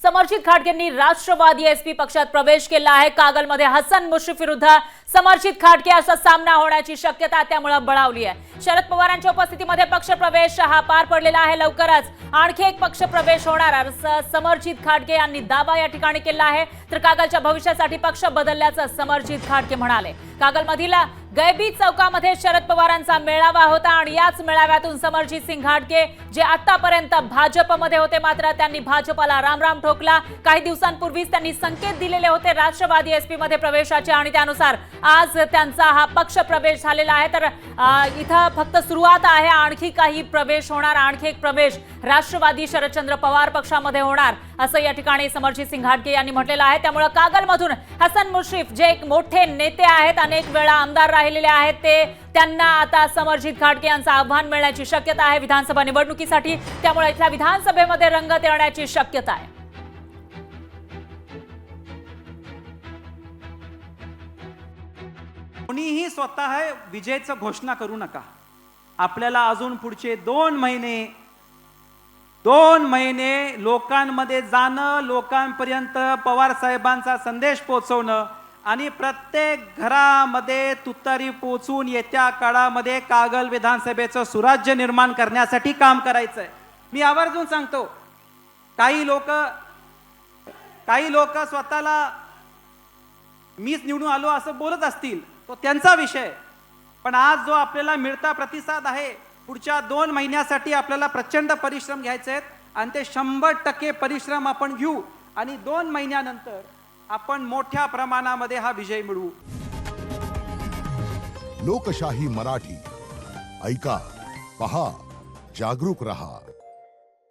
समर्जित खाडगेंनी Rashtrawadi SP पक्षात प्रवेश केला आहे। कागलमध्ये हसन मुश्रीफ विरुद्ध समर्जित खाडगे असा सामना होण्याची शक्यता त्यामुळे बळावली आहे। शरद पवारांच्या उपस्थितीमध्ये पक्ष प्रवेश हा पार पडलेला आहे। लवकरच आणखी एक पक्ष प्रवेश होणार असं समर्जित खाडगे यांनी दावा या ठिकाणी केला आहे। तर कागलच्या भविष्यासाठी पक्ष बदलल्याचं समर्जित खाडगे म्हणाले। कागलमधील गैबी चौकामध्ये शरद पवारांचा मेळावा होता आणि याच मेळाव्यातून समर्जित सिंग खाडगे जे आतापर्यंत भाजपमध्ये होते मात्र त्यांनी भाजपला रामराम ठोकला। काही दिवसांपूर्वीच त्यांनी संकेत दिलेले होते राष्ट्रवादी एसपी मध्ये प्रवेशाचे आणि त्यानुसार आज त्यांचा हा पक्ष प्रवेश झालेला आहे। तर इथं फक्त सुरुवात आहे, आणखी काही प्रवेश होणार, आणखी एक प्रवेश राष्ट्रवादी शरदचंद्र पवार पक्षामध्ये होणार असं या ठिकाणी समर्जित सिंग खाडगे यांनी म्हटलेलं आहे। त्यामुळे कागलमधून हसन मुश्रीफ जे एक मोठे नेते आहेत, अनेक वेळा आमदार राहिलेले आहेत, त्यांना आता समर्जित खाडगे यांचं आव्हान मिळण्याची शक्यता आहे विधानसभा निवडणुकीसाठी। त्यामुळे इथल्या विधानसभेमध्ये रंगत येण्याची शक्यता आहे। कोणीही स्वतः विजयाची घोषणा करू नका। आपल्याला अजून पुढचे 2 महिने लोकांमध्ये जाणं, लोकांपर्यंत पवार साहेबांचा संदेश पोहोचवणं आणि प्रत्येक घरामध्ये तुतारी पोहोचून येत्या काळामध्ये कागल विधानसभेचं सुराज्य निर्माण करण्यासाठी काम करायचं आहे। मी आवर्जून सांगतो, काही लोक स्वतःला मीच निवडून आलो असं बोलत असतील, तो त्यांचा विषय। पण आज जो आपल्याला मिळता प्रतिसाद आहे, पुढच्या 2 महिन्यासाठी आपल्याला प्रचंड परिश्रम घ्यायचे आहेत आणि ते 100% परिश्रम आपण घेऊ आणि 2 महिन्यानंतर आपण मोठ्या प्रमाणामध्ये हा विजय मिळवू। लोकशाही मराठी ऐका, पहा, जागरूक रहा।